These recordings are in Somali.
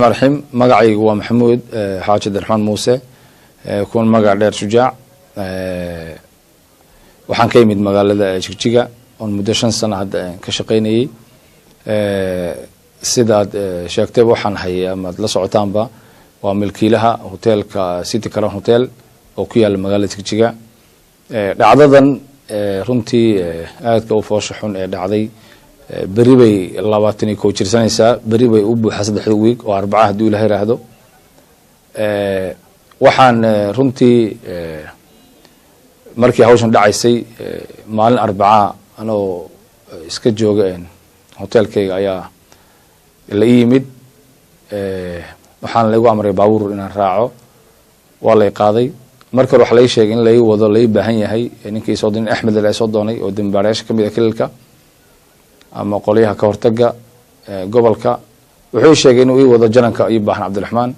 مرحم مقعي هو محمود حاج عبد الرحمن موسى كون مقع دير شجاع waxaan ka yimid magaalada Jigjiga oo muddo 5 sano hadda ka shaqeynayay sidaad sheegtay waxaan hayaa ama la socotaanba waa milkiilaha hotelka City Crown Hotel oo ku yaal magaalada Jigjiga dhacdadan runtii aad ka u fooshaxun ee dhacday bari bay 21 jirsanaysaa bari bay u buuxa 3 week oo 4 hadii la yiraahdo waxaan runtii markii hawshan dhacaysay maalin Arbacaa anoo iska jooga hotelkayga ayaa la yimid waxaan lagu amray baabuur inaan raaco waa la qaaday markii wax la sheegay in la wado la baahan yahay ninkii soo din Axmed la soo doonay oo dambaarayaasha kamid ah kililka ama qoliyaha ka hortaga gobolka wuxuu sheegay inuu wado jananka iyo baahan Cabdiraxmaan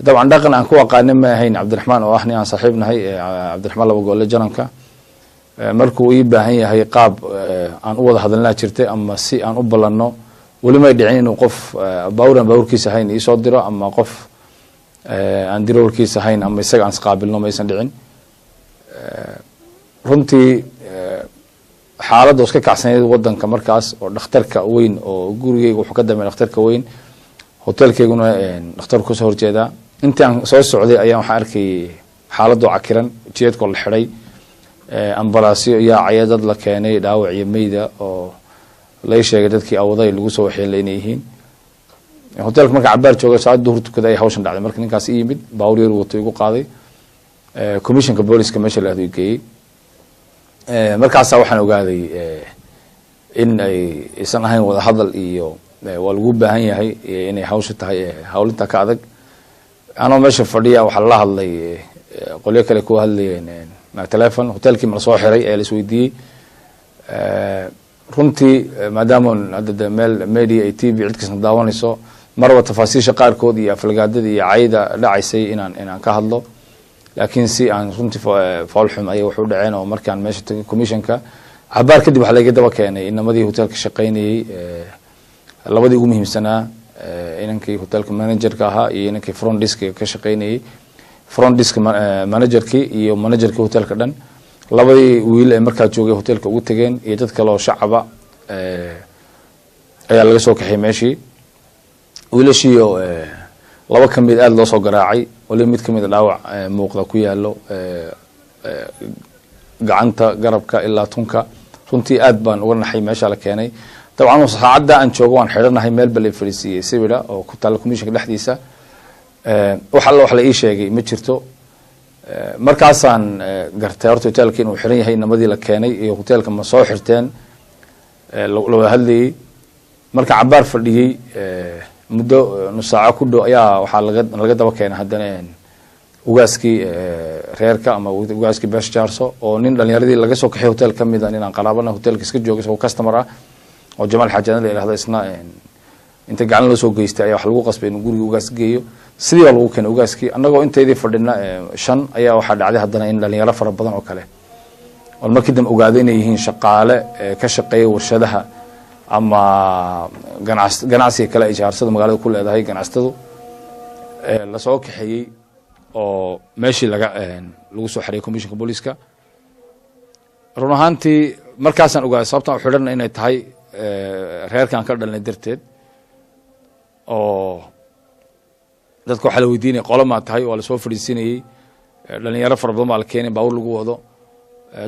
طبعا dhaqan aan ku aqaan ma ahayn Cabdiraxmaan oo ahni aan saaxiibnahay Cabdiraxmaan laba gool jananka markuu ii baahan yahay qaab aan u wada hadalnaa jirtay ama si aan u balano wali ma dhicin inuu qof baawurkiisa hayn ii soo diro ama qof aan diroolkiisa hayn ama isaga aan isqaabilno ma aysan dhicin runtii xaaladda iska kacsaneed wadanka markaas oo dhakhtarka weyn oo gurigeyga wuxuu ka damay dhakhtarka weyn hotelkeeguna dhakhtar ku soo horjeeda intaan soo socday ayaan waxa arkay xaalado cakiran jeedko la xiray ambalaasyo iyo cayadad la keenay dhaawac iyo meeyda oo la sheegay dadkii awday lagu soo waxyeeleeyay yihiin hotelka marka cabaar jooga saacad duhur tukada ay hawshan dhacday marka ninkaas ii yimid baawur yar wato igu qaaday commissionka booliska meesha la adeegay markaas waxaan ogaaday in ay isan ahayn wada hadal iyo waa lagu baahan yahay inay hawsha tahay hawlinta ka adag anoo meesha fadhiya waxa la hadlay qoliyo kale ku hadlayeen telefoon hotelkii mar soo xiray ee la isweydiiyay runtii maadaama hadda meel media ay TV cid kasoo daawanayso marwa tafaasiisha qaarkood iyo aflagaadada iyo cayda dhacaysay inaan ka hadlo laakiin si aan runtii foolxum ay wax u dhaceen oo markaan meesha tagay commissionka cabaar kadib waxa laga daba keenay inamadii hotelka shaqeynayay labadii ugu muhiimsanaa inankii hotelka managerka ahaa iyo inankii front desk ka shaqeynayay front desk managerkii iyo managerkii hotelka dhan labadii wiil ee markaa joogay hotelka ugu tageen iyo dad kale oo shacaba ayaa laga soo kaxay meeshii wiilashiyo laba kamid aad loo soo garaacay wali mid kamid dhaawac muuqda ku yaalo gacanta garabka ilaa tunka runtii aad baan uga naxay meesha la keenay طبعا saacada aan joogo waan xiranahay meel bal fariisiyay sawira oo ku taal commissionka dhaxdiisa waxa la ii sheegay ma jirto markaasaan gartay horta hotelka inuu xiran yahay namadii la keenay iyo hotelka ma soo xirteen loo hadlay marka cabaar fadhiyay muddo nus saaco ku dhow ayaa waxa laga daba keenay haddana ugaaskii reerka ama ugaaskii Besh Jaarso oo nin dhalinyaradii laga soo kaxay hotel kamid ah inaan qaraabana hotelka iska joogo oo customer ah oo Jamal Xaajana la yiraahdo isna inta gacan loo soo geystay ayaa wax lagu qasbay inuu guriga ugaas geeyo sidii lagu keenay ugaaskii anagoo inteedii fadhina 5 ayaa waxa dhacday haddana in dhalinyaro fara badan oo kale oo markii dam ogaaday inay yihiin shaqaale ka shaqeeya warshadaha ama ganacsiga kale ay jaarsada magaalada ku leedahay ganacsatadu la soo kaxeeyay oo meeshii lagu soo xiriyay commissionka booliska run ahaantii markaasaan ogaaday sababta u xidhan inay tahay reerkan ka dhalnay darteed oo dadku waxa la weydiinay qolo ma tahay oo la soo fadhiisinayay dhalinyaro fara badan baa la keenay baawur lagu wado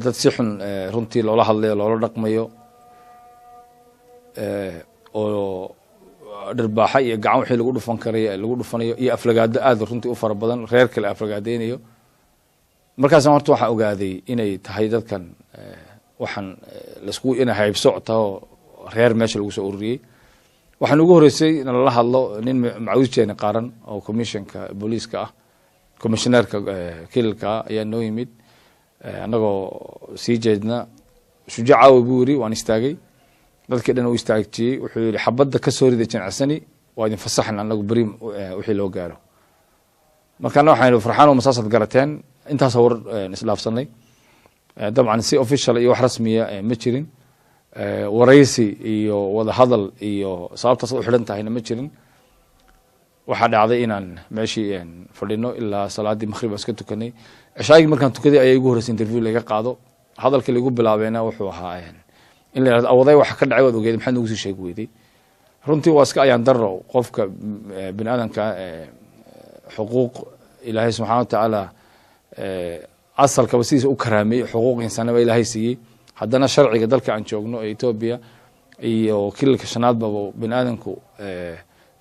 dad si xun runtii loola hadlayo loola dhaqmayo oo dhirbaaxa iyo gacan wixii lagu dhufan karay lagu dhufanayo iyo aflagaado aad runtii u fara badan reer kale aflagaadeynayo markaas horta waxa ogaaday inay tahay dadkan waxaan la isku inay hayb socto reer meesha lagu soo ururiyay waxaan ugu horeysay in la hadlo nin macawis qaaran oo commissionka booliska ah commissionerka kilka ayaa noo yimid anagoo sii jeedna shujaaca buuri waan istaagay dadkii dhan uu istaagtay wuxuu yiri xabadda ka soo riday jinacsani waa idin fasaxna anagu bari wixii loo gaaro markaan waxaan farxaan oo masaasad garateen intaas war islaafsanay dabcan si official iyo wax rasmi ah ma jirin waraysi iyo wada hadal iyo sababtaas u xiran tahayna ma jirin waxaa dhacday inaan meeshii fadhino ilaa salaadii maqrib iska tukanay cishaagii markaan tukaday ayaa igu horreysay interview laga qaado hadalkii lagu bilaabeena wuxuu ahaa in la yidhahdo awaday waxa ka dhacay waad ogeed maxaad nagu sii sheegi weyday runtii waa iska ayaan daro qofka bini aadanka xuquuq ilaahay subxaana watacaala asalkaba sidiisa u karaameeyey xuquuq insaanaba ilaahay siiyey haddana sharciga dalka aan joogno ee Ethiopia iyo kilalka shanaadba bini aadanku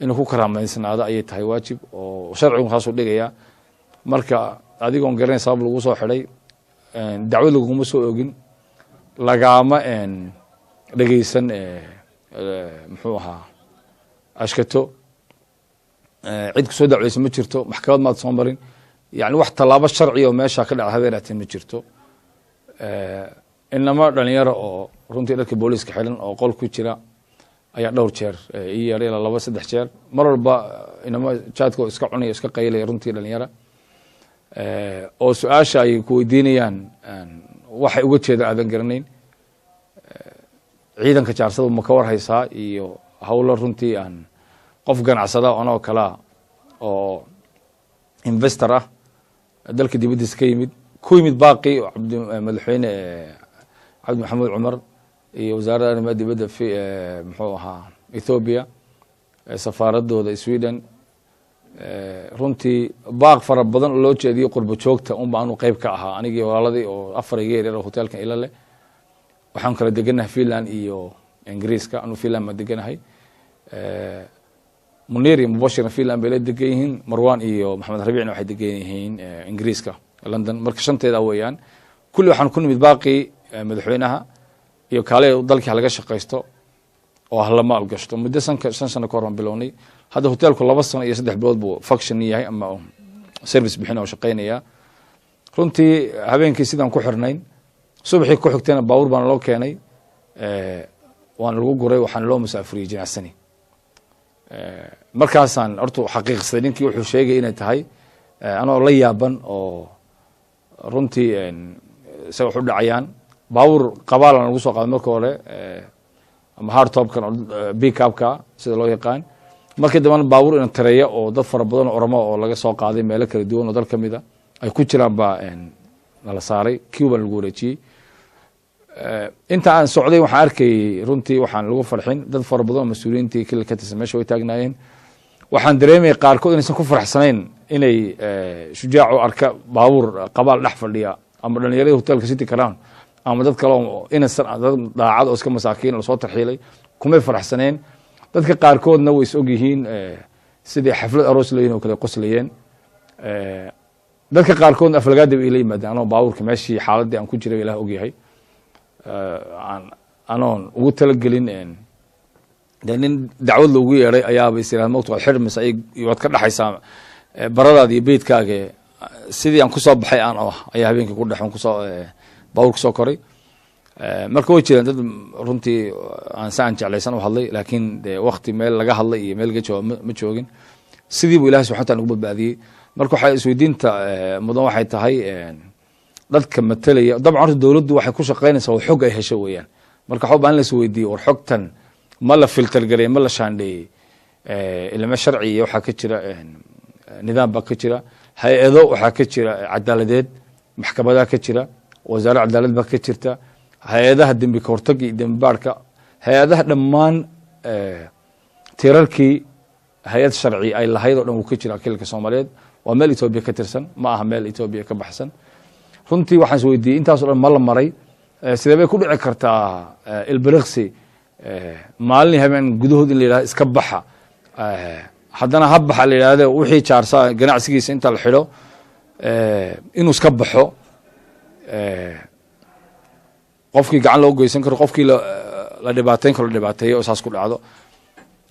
inuu ku karaameysnaado ayay tahay waajib oo sharcigu taas u dhigaya marka adigoon garanay sabab lagu soo xidhay dacwad laguma soo ogin lagama dhageysan muxuu ahaa ashkato cid ku soo dacweysan ma jirto maxkamad maad soo marin yani wax tallaabo sharci oo meesha ka dhaca habeenatin ma jirto inama dhalinyaro oo runtii dharka booliiska xiran oo qol ku jira ayaa dhowr jeer ii yeedhay ilaa 2-3 jeer mar walba inama jaadka iska cunaya iska qaylaya runtii dhalinyaro oo su-aasha ay ku weydiinayaan waxay uga jeeda aadan garanayn ciidanka jaarsada ma ka war haysaa iyo hawlo runtii aan qof ganacsada anoo kala oo investor ah dalka dibadiisa ka yimid ku yimid baaqi madaxweyne cabdi maxamuud cumar iyo wasaaradda arrimaha dibadda muxuu ahaa Ethiopia safaaradooda Sweden runtii baaq fara badan loo jeediyo qurbo joogta un baan qayb ka ahaa anigii walaaladii oo afar yeer oo hotelka ila leh waxaan kala deganahay Finland iyo Ingiriiska anu Finland ma deganahay Munir iyo Mubashir Finland bay degan yihiin Marwan iyo Maxamed Rabiicna waxay degan yihiin Ingiriiska London marka shanteeda weeyaan kulli waxaan ku nimid baaqi madaxweynaha iyo kale dalkii laga shaqeysto oo hal maal gashto muddo 5 sano ka hor bilownay hadda hotelku 2 sano iyo 3 bilood buu function yahay ama service bixinaa shaqeynaya runtii habeenkii sidaan ku xirnayn subaxii ku xigtana baawur baan loo keenay waan lagu guray waxaan loo musaafiriyay jinacsani markaasaan horta xaqiiqsaday ninkii wuxuu sheegay inay tahay anoo la yaaban oo runtii isaga wuxuu dhacayaan baawur qabaalan lagu soo qaaday marka hore ama hardtopkan pick-upka sida loo yaqaan markii dambana baawur in tareeya oo dad fara badan oo oramo oo laga soo qaaday meelo kala duwan oo dalka mida ay ku jiraan ba nala saaray Cuba lagu wareejiyay inta aan socday waxaan arkay runtii waxaan lagu farxin dad fara badan oo mas'uuliyiintii kala ka tirsan meesha way taagnaayeen waxaan dareemay qaarkood inaysan ku faraxsanayn inay shujaac oo arka baawur qabaal dhex fadhiya ama dhalinyarada hotelka City Crown ama dad kale oo inaysan daacad oo iska masaakiin la soo tarxiilay kuma faraxsaneen dadka qaarkoodna way is og yihiin sidii xaflad aroos leeyahay oo kale qoslayeen dadka qaarkoodna aflagaada ay leeyimaadaan oo baawurka meeshii xaaladii aan ku jiray Ilaah og yahay anoon ugu talagelin nin dacwad loogu yeeray ayaa bay siraan mawt wal xirmis ay wad ka dhaxaysaa baradaada iyo beedkaaga sidii aan ku soo baxay aan ayaa habeenkii ku dhaxon ku soo baawur soo koray marka way jireen dad runtii aan saan jeclaysan u hadlay laakiin waqti meel laga hadlay iyo meel gajo ma joogin sidii buu Ilaahay subxaanahu wa ta'ala ugu badbaadiyay marka waxa isweydiinta mudan waxay tahay dadka matalaya dabcan dawladdu waxay ku shaqeynaysaa xog ay hesho weeyaan marka xog baan la soo weydiiyay war xogtan ma la filter garay ma la shaandheeyay ilma sharci waxa ka jira nidaam ba ka jira hay'ado waxa ka jira cadaaladeed maxkamadaha ka jira wasaaradda cadaalad ba ka jirta hay'adaha dambi ka hortagga iyo dambi baarka hay'adaha dhammaan tirarkii hay'ad sharci ay lahayd oo dhan uu ka jira kilka Soomaaliyeed waa meel Ethiopia ka tirsan ma aha meel Ethiopia ka baxsan runtii waxaan is weydiiyay intaas oo dhan ma la maray sidee bay ku dhici kartaa ilbiriqsi maalin habeen gudahood in la yiraahdo iska baxa haddana ha baxa la yiraahdo wixii jaarsa ganacsigiisa inta la xidho inuu iska baxo qofkii gacan loo goysan karo qofkii la dhibaateyn karo dhibaateeyo oo saas ku dhacdo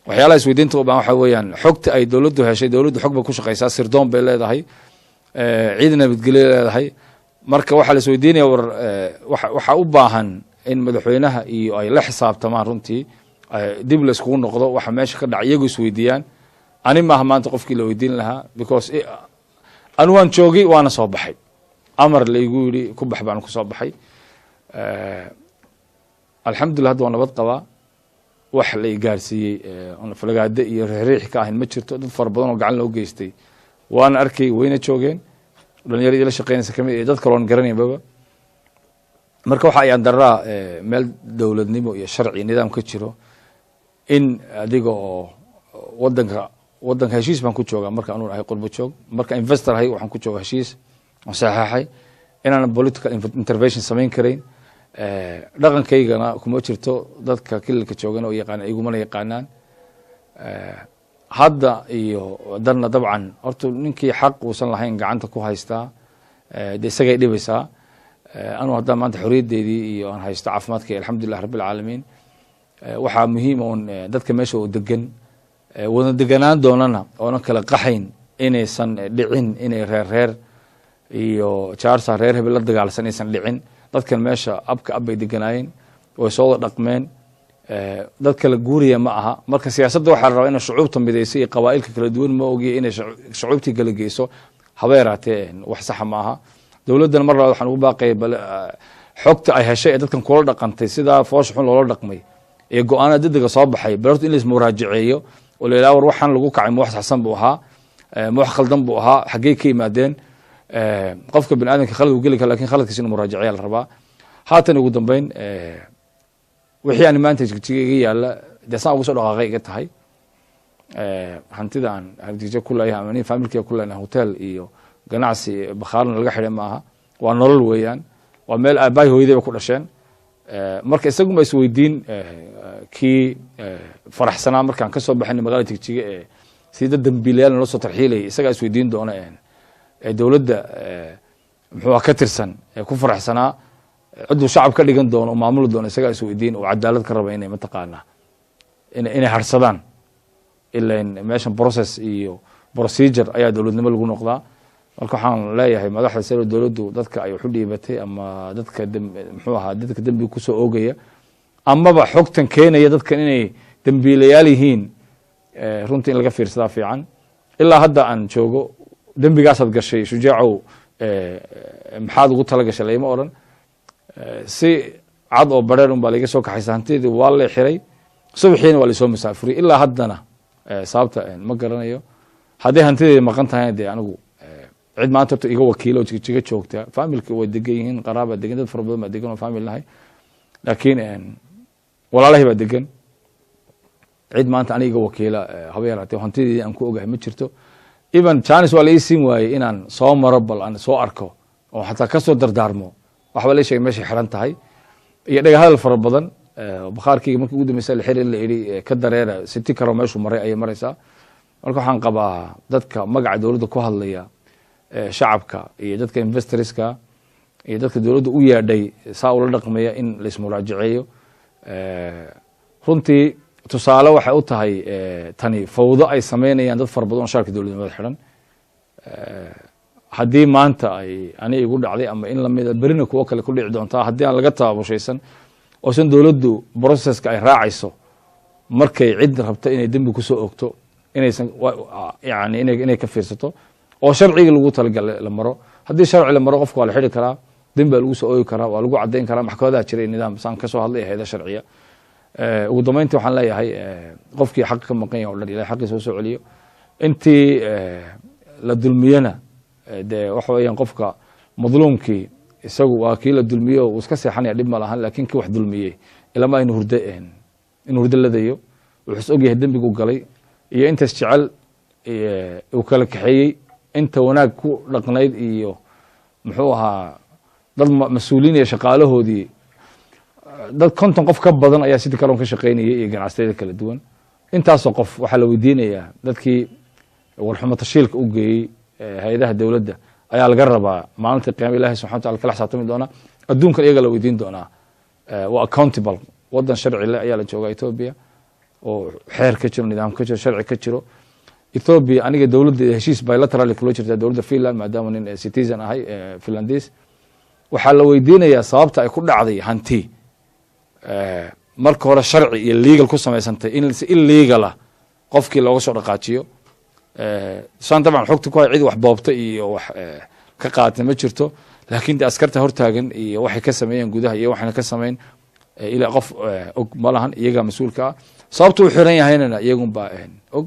waxyaalaha isweydiinta u baahan waxa weeyaan xogta ay dawladdu heshay dawladdu xog ba ku shaqeysaa sirdoon bay leedahay ciidan nabadgelyo leedahay marka waxa la isweydiinaya war waxa u baahan in madaxweynaha iyo ay la xisaabtamaan runtii dib la iskugu noqdo waxa meesha ka dhacay iyagu isweydiiyaan ani ma maanta qofkii la weydiin lahaa because anu waan joogay waana soo baxay amar la igu yiri ku bax baan ku soo baxay alxamdulillah hadda waan nabad qabaa wax la gaarsiiyey on falagaade iyo riix ka ahayn ma jirto dad far badan oo gacan loo geystay waan arkay wayna joogeen dhalinyarada la shaqeynaysa kamid ee dad kale oo garanayba marka waxa ay andaraa meel dawladnimo iyo sharci nidaam ka jiro in adiga oo wadanka heshiis baan ku joogaa marka aanu ahay qurbo joog marka investor ahay waxaan ku joogaa heshiis oo saxaxay inaan political intervention samayn karayn dhaqankaygana kuma jirto dadka kililka joogana oo yaqaan iguma yaqaanaan hadda iyo darna dabcan horta ninkii xaq uusan lahayn gacanta ku haystaa de isagay dhibaysaa anu hadda maanta xorriyadeedii iyo aan haysto caafimaadka alxamdulilah rabbil caalamiin waxaa muhiim oo dadka meesha oo degan wada deganaan doonana oona kala qaxayn inaysan dhicin inay reer iyo jaarsa reer hebel la dagaalsan aysan dhicin dadkan meesha abka abbay deganaayeen way soo wada dhaqmeen dad kala guuriya ma aha marka siyaasadda waxaa la rabaa inay shucuubta midayso iyo qabaa'ilka kala duwan ma ogiya inay shucuubtii kala geyso haba yaraatee wax saxa ma aha dowladdana mar labaad waxaan ugu baaqaya xogta ay heshay ee dadkan kula dhaqantay sidaa foosha xun loola dhaqmay ee go-aanada degdega soo baxay bal horta in laisma muraajaceeyo oo la yidhaha war waxaan lagu kacay ma wax saxsan buu ahaa ma wax khaldan buu ahaa xaggey ka yimaadeen qofka bini aadamka khalad uu geli kara lakin khaladkiisa inu muraajaceeya la rabaa haatan ugu dambeyn wixii aan maanta jigjiga iga yaala dee saan ugu soo dhaqaaqay iga tahay hantida aan hargeysa ku leeyahay ama nin familkiga ku leenahay hotel iyo ganacsi bakhaarna laga xidhay ma aha waa nolol weeyaan waa meel aabbahay hooyadayba ku dhasheen marka isaguma isweydiin kii faraxsanaa markaan kasoo baxayna magaalada jigjiga ee sida dambiilayaal nala soo tarxiilayay isagaa isweydiin doona dowladda muxuu ka tirsan ee ku faraxsanaa cidduu shacab ka dhigan doono oo maamuli doono isagaa isweydiin oo cadaalad ka raba inay mataqaanaa inay harsadaan ilaa meeshan process iyo procedure ayaa dowladnimo lagu noqdaa marka waxaan leeyahay madaxda sare dowladdu dadka ay wax u dhiibatay ama dadka muxuu ahaa dadka dambiga kusoo oogaya amaba xogtan keenaya dadkan inay dambiilayaal yihiin runtii in laga fiirsadaa fiican ilaa hadda aan joogo dembigaasaad gashay shujaacow maxaad ugu tala gashay layma odhan si cad oo bareer un baa laiga soo kaxaysa hantideedii waa la xiray subaxiina waa laisoo masaafuriyey ilaa haddana sababta ma garanayo hadday hantideedi maqan tahay dee anigu cid maanta horta iga wakiilo jigjiga joogta familka way degan yihiin qaraaba degan dad fara badan baa degan oo famil nahay laakiin walaalahay baa degan cid maanta aniga iga wakiila haba yaraatee hantideedii aan ku ogahay ma jirto even janis waa la ii siin waayey inaan soo maro bal aan soo arko oo xataa kasoo dardaarmo waxba la sheegay meeshay xiran tahay iyo dhagahadal fara badan bakhaarkayga markii ugu dambeysa la xiri la idhi ka dareera siti karo meeshuu maray ayay maraysaa marka waxaan qabaa dadka magaca dowladda ku hadlaya shacabka iyo dadka investorska iyo dadka dowladda u yeedhay saa ula dhaqmaya in laismuraajaceeyo runtii tusaale waxay u tahay tani fawdo ay samaynayaan dad fara badan oo shaarka dowladnimada xiran haddii maanta ay ani igu dhacday ama in lamida berina kuwo kale ku dhici doontaa haddii aan laga tababushaysan oosan dowladdu processka ay raacayso markay cid rabto inay dembi kusoo ogto inaysan yani inay ka fiirsato oo sharciga lagu talagalay la maro haddii sharci la maro qofka waa la xidhi karaa dembi baa lagu soo oogi karaa waa lagu caddayn karaa maxkamadaha jira nidaam saan kasoo hadlay hayada sharciya ugu dambeyntii waxaan leeyahay qofkii xaq ka maqan yahay o dhan ilahay xaqiisa u soo celiyo intii la dulmiyena dee waxa weeyaan qofka madluumkii isagu waa kii la dulmiyo uu iska seexanaya dhib ma lahan laakiin kii wax dulmiyey ilama inuu hurdo ladayo wuxuu is ogyahay dembigu galay iyo intaas jecel uu kala kaxeeyey inta wanaag ku dhaqnayd iyo muxuu ahaa dad mas-uuliin iyo shaqaalahoodii dad konton qof ka badan ayaa sidii kaloon ka shaqaynayay iyo ganacsiyada kala duwan intaasoo qof waxaa la weydiinayaa dadkii warxumo tashiilka u geeyey hay-adaha dowladda ayaa laga rabaa maalinta qiyama ilahi subxana wa tacala kala xisaabtami doonaa adduunkan iyaga la weydiin doonaa waa accountable waddan sharci leh ayaa la joogaa ethoobia oo xeer ka jiro nidaam ka jiro sharci ka jiro ethoobia aniga dowladda heshiis bilateral kula jirtaa dowladda finland maadaama nin citizen ahay finlandis waxaa la weydiinayaa sababta ay ku dhacday hanti marka hore sharci iyo legal ku samaysantay in si illegala qofkii looga soo dhaqaajiyo saan dabcan xogta ku hay cid wax boobta iyo wax ka qaatay ma jirto laakiin de askarta hortaagan iyo waxay ka sameeyeen gudaha iyo waxayna ka sameyn ilaa qof og ma lahan iyagaa mas-uulka ah sababta u xiran yahaynana iyagun baa og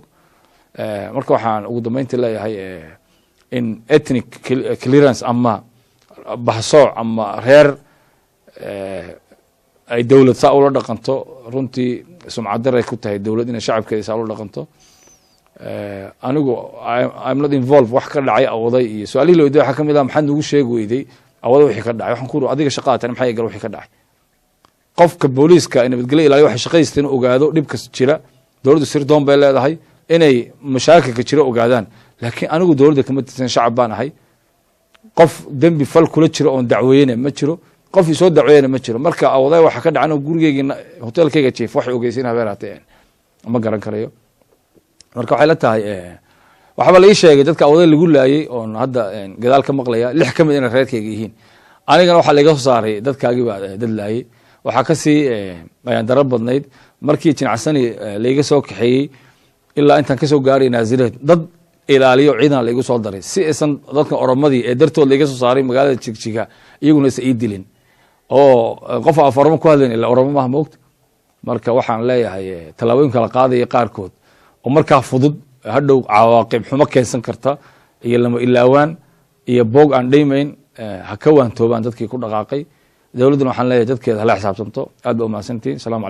marka waxaan ugu dambeyntii leeyahay in ethnic clearance ama bahsooc ama reer ay dowlad saa ula dhaqanto runtii sumcaddaray ku tahay dowlad inay shacabkeeda saa ula dhaqanto anigu I'm not involved wax ka dhacay awaday iyo su-aalihii la weydiye waxaa kamid ah maxaad nagu sheegi weyday awada wixii ka dhacay waxaan ku uri adiga shaqada tani maxaa gal wixii ka dhacay qofka booliiska nabadgelyo ilaaliyo waxay shaqaysta inuu ogaado dhibka jira dowladdu sirdoon bay leedahay inay mashaakilka jira ogaadaan laakiin anigu dowladda kama tirsan shacab baan ahay qof dembi fal kula jiro oon dacweeyena ma jiro qof isoo dacweeyena ma jiro marka awaday waxa ka dhacay gurigeyga hotelkeyga chief wax ogeysiin habeeraatay ma garan karayo marka waxay la tahay waxba la ii sheegay dadka awaday lagu laayay oon hadda gadaal ka maqlaya 6 kamid inay reerkeyga yihiin anigana waxa laga soo saaray dadkaagii baa dad laayay waxaa kasii ayaan dara badnayd markii jinacsani layga soo kaxeeyey ilaa intaan kasoo gaaray naasireed dad ilaaliyo ciidan laygu soo daray si aysan dadka oromadii ee dartood layga soo saaray magaalada jigjiga iyaguna is ii dilin oo qof afarmo ku hadlayn ilaa oromo maaha moogta marka waxaan leeyahay tallaabooyinka la qaadaya qaarkood oo markaa fudud hadhow cawaaqib xumo keensan karta iyo lama ilaawaan iyo boog aan dhaymayn ha ka waantoobaan dadkii ku dhaqaaqay dowladduna waxaan leeyahay dadkeeda hala xisaabtanto aad ba u mahadsantihiin salaam